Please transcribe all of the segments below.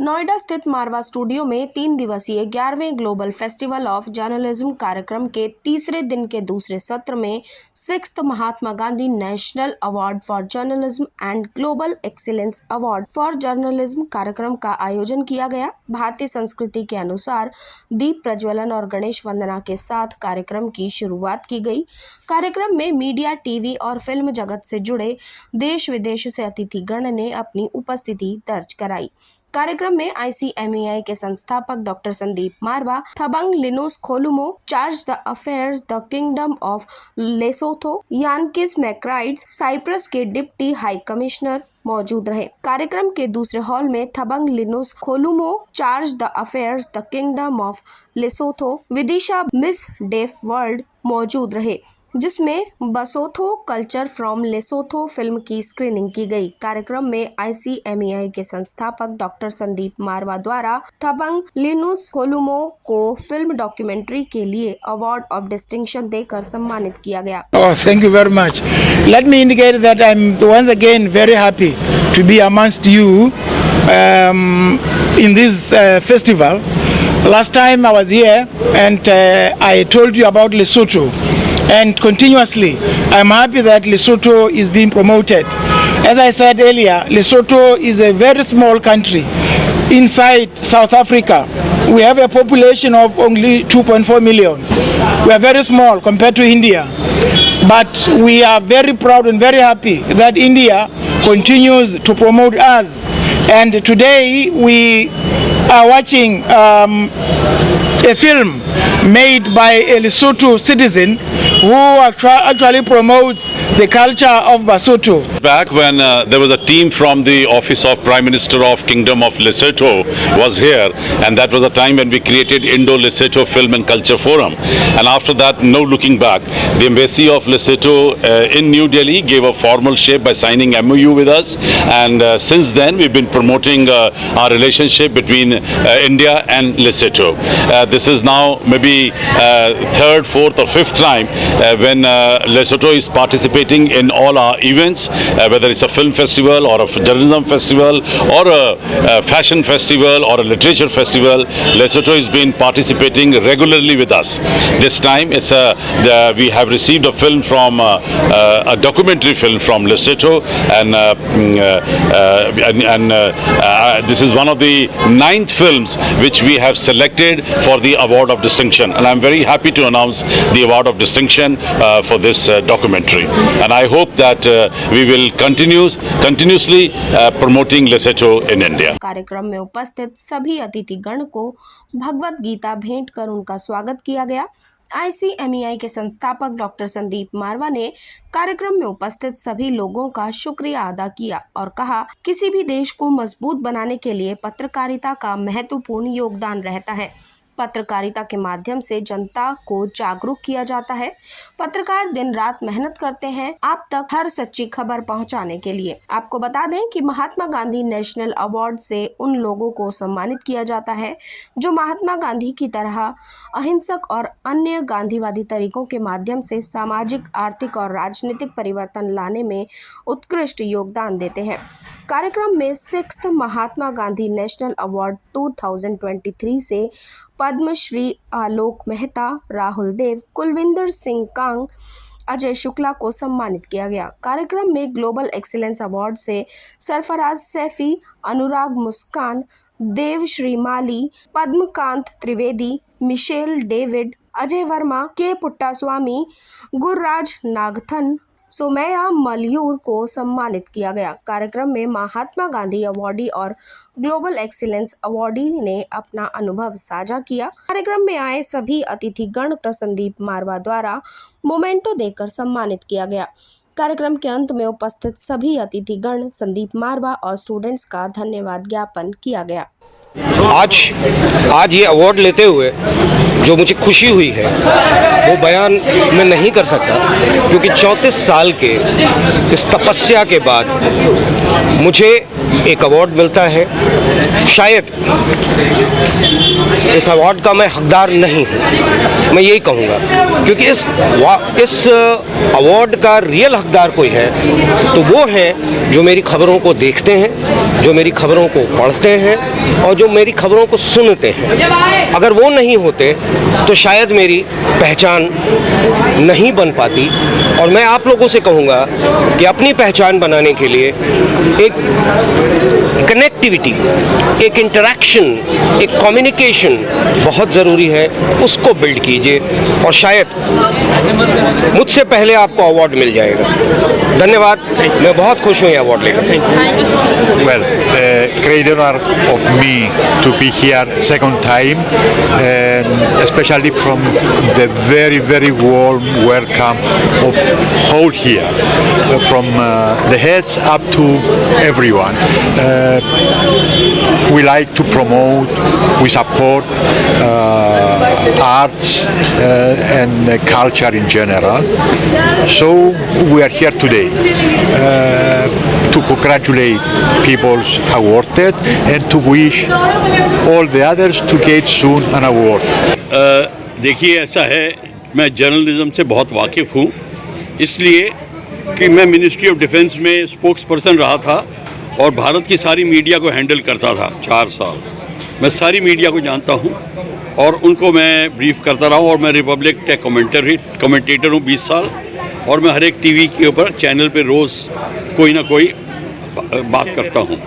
नोएडा स्थित मारवा स्टूडियो में 3 दिवसीय 11वें ग्लोबल फेस्टिवल ऑफ जर्नलिज्म कार्यक्रम के तीसरे दिन के दूसरे सत्र में 6th Mahatma Gandhi national award for journalism and global excellence award for journalism कार्यक्रम का आयोजन किया गया। भारतीय संस्कृति के अनुसार दीप प्रज्वलन और गणेश वंदना के साथ कार्यक्रम की शुरुआत की गई। कार्यक्रम में मीडिया, टीवी और फिल्म जगत से जुड़े देश विदेश से अतिथिगण ने अपनी उपस्थिति दर्ज कराई। कार्यक्रम में ICMEI के संस्थापक doctor Sandeep Marwah, Thabang Linus Kholumo, charge d'affaires the kingdom of Lesotho, Yiannakis Makrides, Cyprus के डिप्टी हाई कमिश्नर मौजूद रहे। कार्यक्रम के दूसरे हॉल में Thabang Linus Kholumo, charge d'affaires the kingdom of Lesotho, Vidisha miss deaf world मौजूद रहे, जिसमें Basotho culture from Lesotho film की स्क्रीनिंग की गई। कार्यक्रम में ICMEI के संस्थापक डॉक्टर संदीप मारवा द्वारा थबंग लिनुस खोलुमो को फिल्म डॉक्यूमेंट्री के लिए अवार्ड ऑफ डिस्टिंक्शन देकर सम्मानित किया गया। Thank you very much. Let me indicate that I'm once again very happy to be amongst you in this festival. Last time I was here and I told you about Lesotho. And continuously, I'm happy that Lesotho is being promoted. As I said earlier, Lesotho is a very small country inside South Africa. We have a population of only 2.4 million. We are very small compared to India. But we are very proud and very happy that India continues to promote us. And today we are watching a film made by a Lesotho citizen who actually promotes the culture of Basotho. Back when there was a team from the office of Prime Minister of Kingdom of Lesotho was here, and that was the time when we created Indo-Lesotho Film and Culture Forum. And after that, no looking back, the Embassy of Lesotho in New Delhi gave a formal shape by signing MOU with us, and since then we've been promoting our relationship between India and Lesotho. This is now maybe third, fourth or fifth time when Lesotho is participating in all our events, whether it's a film festival or a journalism festival or a fashion festival or a literature festival. Lesotho has been participating regularly with us. This time it's we have received a film from a documentary film from Lesotho, and this is one of the 9th films which we have selected for the award of distinction, and I'm very happy to announce the award of distinction for this documentary, and I hope that we will continuously promoting Lesotho in India. कार्यक्रम में उपस्थित सभी अतिथिगण को भगवत गीता भेंट कर उनका स्वागत किया गया। ICMEI के संस्थापक डॉक्टर संदीप मारवा ने कार्यक्रम में उपस्थित सभी लोगों का शुक्रिया अदा किया और कहा, किसी भी देश को मजबूत बनाने के लिए पत्रकारिता का महत्वपूर्ण योगदान रहता है। पत्रकारिता के माध्यम से जनता को जागरूक किया जाता है। पत्रकार दिन रात मेहनत करते हैं आप तक हर सच्ची खबर पहुंचाने के लिए। आपको बता दें कि महात्मा गांधी नेशनल अवार्ड से उन लोगों को सम्मानित किया जाता है जो महात्मा गांधी की तरह अहिंसक और अन्य गांधीवादी तरीकों के माध्यम से सामाजिक, आर्थिक और राजनीतिक परिवर्तन लाने में उत्कृष्ट योगदान देते हैं। कार्यक्रम में 6th Mahatma Gandhi national award 2023 से पद्मश्री आलोक मेहता, राहुल देव, कुलविंदर सिंह कांग, अजय शुक्ला को सम्मानित किया गया। कार्यक्रम में ग्लोबल एक्सीलेंस अवार्ड से सरफराज सैफी, अनुराग मुस्कान, देव श्रीमाली, पद्मकांत त्रिवेदी, मिशेल डेविड, अजय वर्मा, के पुट्टास्वामी, गुरराज नागथन, सोमैया मलयूर को सम्मानित किया गया। कार्यक्रम में महात्मा गांधी अवार्डी और ग्लोबल एक्सीलेंस अवार्डी ने अपना अनुभव साझा किया। कार्यक्रम में आए सभी अतिथिगण डॉक्टर संदीप मारवा द्वारा मोमेंटो देकर सम्मानित किया गया। कार्यक्रम के अंत में उपस्थित सभी अतिथिगण संदीप मारवा और स्टूडेंट्स का धन्यवाद ज्ञापन किया गया। आज ये अवार्ड लेते हुए जो मुझे खुशी हुई है वो बयान मैं नहीं कर सकता, क्योंकि 34 साल के इस तपस्या के बाद मुझे एक अवार्ड मिलता है। शायद इस अवार्ड का मैं हकदार नहीं हूँ, मैं यही कहूँगा, क्योंकि इस अवार्ड का रियल हकदार कोई है तो वो है जो मेरी खबरों को देखते हैं, जो मेरी खबरों को पढ़ते हैं और जो मेरी खबरों को सुनते हैं। अगर वो नहीं होते तो शायद मेरी पहचान नहीं बन पाती। और मैं आप लोगों से कहूँगा कि अपनी पहचान बनाने के लिए एक कनेक्टिविटी, एक इंटरेक्शन, एक कम्युनिकेशन बहुत ज़रूरी है, उसको बिल्ड कीजिए और शायद मुझसे पहले आपको अवार्ड मिल जाएगा। धन्यवाद, मैं बहुत खुश हूँ ये अवार्ड लेकर। Well, great honor of me to be here second time, and especially from the very, very warm welcome of whole here, from the heads up to everyone. We like to promote, we support arts and culture in general. So we are here today to congratulate people's awarded and to wish all the others to get soon an award. देखिए, ऐसा है, मैं journalism से बहुत वाकिफ़ हूँ, इसलिए कि मैं मिनिस्ट्री ऑफ डिफेंस में स्पोक्स पर्सन रहा था और भारत की सारी मीडिया को हैंडल करता था 4 साल। मैं सारी मीडिया को जानता हूँ और उनको मैं ब्रीफ करता रहा हूँ, और मैं रिपब्लिक का कमेंटेटर हूँ 20 साल, और मैं हर एक टीवी के ऊपर चैनल पे रोज़ कोई ना कोई बात करता हूँ।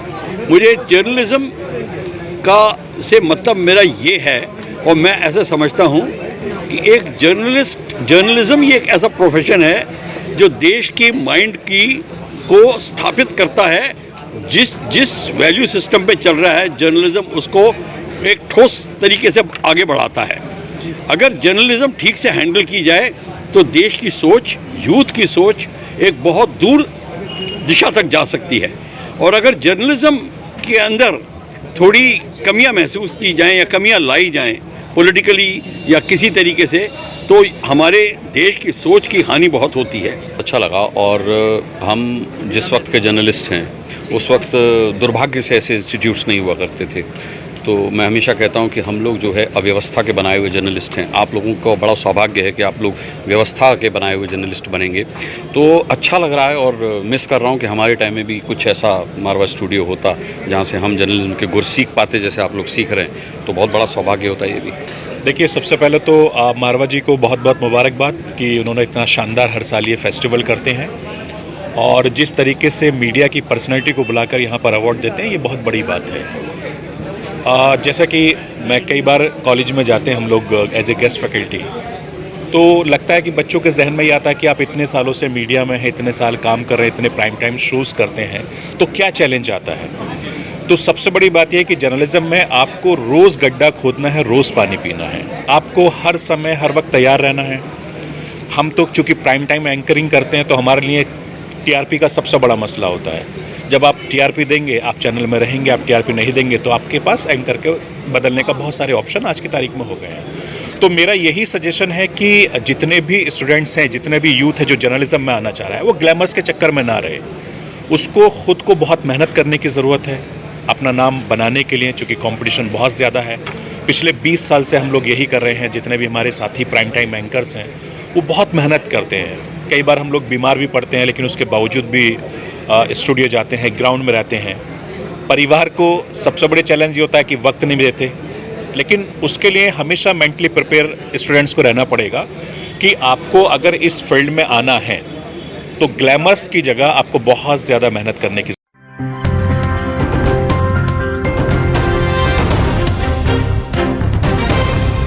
मुझे जर्नलिज्म का से मतलब मेरा ये है, और मैं ऐसा समझता हूँ कि एक जर्नलिज्म ये एक ऐसा प्रोफेशन है जो देश की माइंड को स्थापित करता है। जिस वैल्यू सिस्टम पे चल रहा है जर्नलिज्म, उसको एक ठोस तरीके से आगे बढ़ाता है। अगर जर्नलिज्म ठीक से हैंडल की जाए तो देश की सोच, यूथ की सोच एक बहुत दूर दिशा तक जा सकती है। और अगर जर्नलिज्म के अंदर थोड़ी कमियां महसूस की जाएं या कमियां लाई जाएं पॉलिटिकली या किसी तरीके से, तो हमारे देश की सोच की हानि बहुत होती है। अच्छा लगा। और हम जिस वक्त के जर्नलिस्ट हैं उस वक्त दुर्भाग्य से ऐसे इंस्टीट्यूट्स नहीं हुआ करते थे। तो मैं हमेशा कहता हूं कि हम लोग जो है अव्यवस्था के बनाए हुए जर्नलिस्ट हैं। आप लोगों को बड़ा सौभाग्य है कि आप लोग व्यवस्था के बनाए हुए जर्नलिस्ट बनेंगे। तो अच्छा लग रहा है और मिस कर रहा हूं कि हमारे टाइम में भी कुछ ऐसा मारवा स्टूडियो होता जहां से हम जर्नलिज्म के गुर सीख पाते, जैसे आप लोग सीख रहे हैं। तो बहुत बड़ा सौभाग्य होता है ये भी। देखिए, सबसे पहले तो मारवा जी को बहुत बहुत मुबारकबाद कि उन्होंने इतना शानदार हर साल ये फेस्टिवल करते हैं, और जिस तरीके से मीडिया की पर्सनैलिटी को बुलाकर यहाँ पर अवार्ड देते हैं, ये बहुत बड़ी बात है। जैसा कि मैं कई बार कॉलेज में जाते हैं हम लोग एज ए गेस्ट फैकल्टी, तो लगता है कि बच्चों के जहन में ये आता है कि आप इतने सालों से मीडिया में हैं, इतने साल काम कर रहे हैं, इतने प्राइम टाइम शोज़ करते हैं, तो क्या चैलेंज आता है। तो सबसे बड़ी बात यह है कि जर्नलिज्म में आपको रोज़ गड्ढा खोदना है, रोज़ पानी पीना है, आपको हर समय हर वक्त तैयार रहना है। हम तो चूँकि प्राइम टाइम एंकरिंग करते हैं तो हमारे लिए टीआरपी का सबसे बड़ा मसला होता है। जब आप टीआरपी देंगे आप चैनल में रहेंगे, आप टीआरपी नहीं देंगे तो आपके पास एंकर के बदलने का बहुत सारे ऑप्शन आज की तारीख में हो गए हैं। तो मेरा यही सजेशन है कि जितने भी स्टूडेंट्स हैं, जितने भी यूथ है जो जर्नलिज्म में आना चाह रहा है, वो ग्लैमर्स के चक्कर में ना रहे। उसको खुद को बहुत मेहनत करने की ज़रूरत है अपना नाम बनाने के लिए, चूँकि कंपटीशन बहुत ज़्यादा है। पिछले 20 साल से हम लोग यही कर रहे हैं। जितने भी हमारे साथी प्राइम टाइम एंकर्स हैं वो बहुत मेहनत करते हैं। कई बार हम लोग बीमार भी पड़ते हैं, लेकिन उसके बावजूद भी स्टूडियो जाते हैं, ग्राउंड में रहते हैं। परिवार को सबसे बड़े चैलेंज ये होता है कि वक्त नहीं देते, लेकिन उसके लिए हमेशा मेंटली प्रिपेयर स्टूडेंट्स को रहना पड़ेगा कि आपको अगर इस फील्ड में आना है तो ग्लैमर्स की जगह आपको बहुत ज़्यादा मेहनत करने की